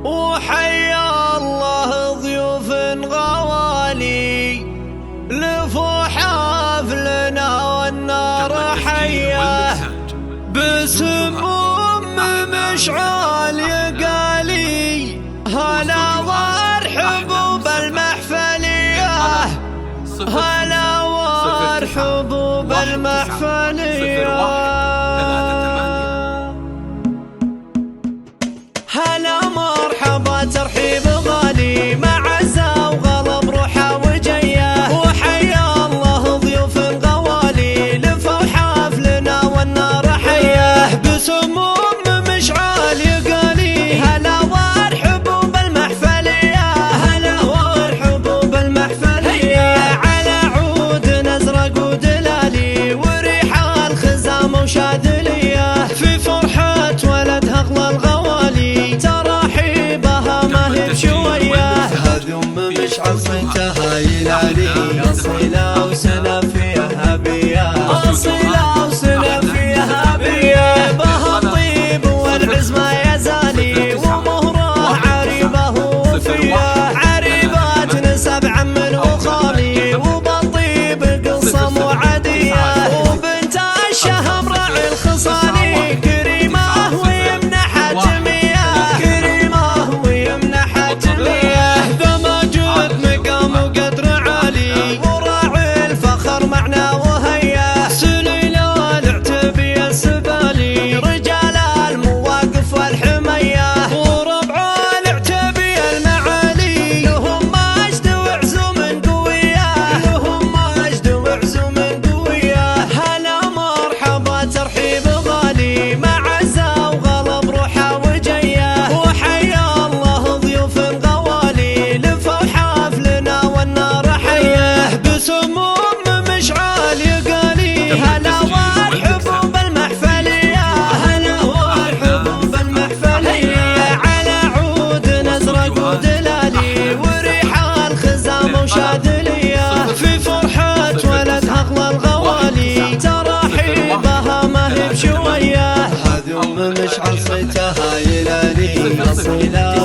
وحيا الله ضيوف غوالي لفوا حفلنا والنار حياه بسموم مشعال يقالي هلا وارحبوا بالمحفليه هلا وارحبوا بالمحفليه هلا مرحبا ترحيب غالي مع عزة وغلب روحه وجيه وحيا الله ضيوف غوالي لفوا حفلنا والنار حياه بسموم مشعال يقالي هلا وارحبوا بالمحفليه هلا وارحبوا بالمحفليه على عود ازرق ودلالي وريح الخزام وشاذليه في فرحه ولدها اغلى الغوالي تراحيبها ما هي بشويه هذه مشعل صيتها يلالي اصيله وسنه فيها بيه اصيله وسنه فيها بيه بها الطيب والعز ما يزالي ومهره عريبه وفيه عريبات نسب عم وخالي وبالطيب قصم وعديه وبنت الشهم راعي الخصالي كريمه ويمنح حتميه كريمه ويمنح حتميه ذا جود مقام وقدر عالي وراعي الفخر معنا وهيه سليله العتبي السبالي رجال المواقف والحميه وربع العتبي المعالي لهم مجد وعزوم قويه لهم مجد وعزوم قويه هلا مرحبا ترحيب غالي مع عزة وغلب روحه وجيه وحيا الله ضيوف غوالي لفوا حفلنا والنار حياه بسموم مشعال يقالي هلا وارحبوا بالمحفليه هلا وارحبوا بالمحفليه على عود ازرق ودلالي وريح الخزام وشاذليه في فرحه ولدها اغلى الغوالي تراحيبها ما هي بشويه هذه مشعل صيتها يلالي اصيله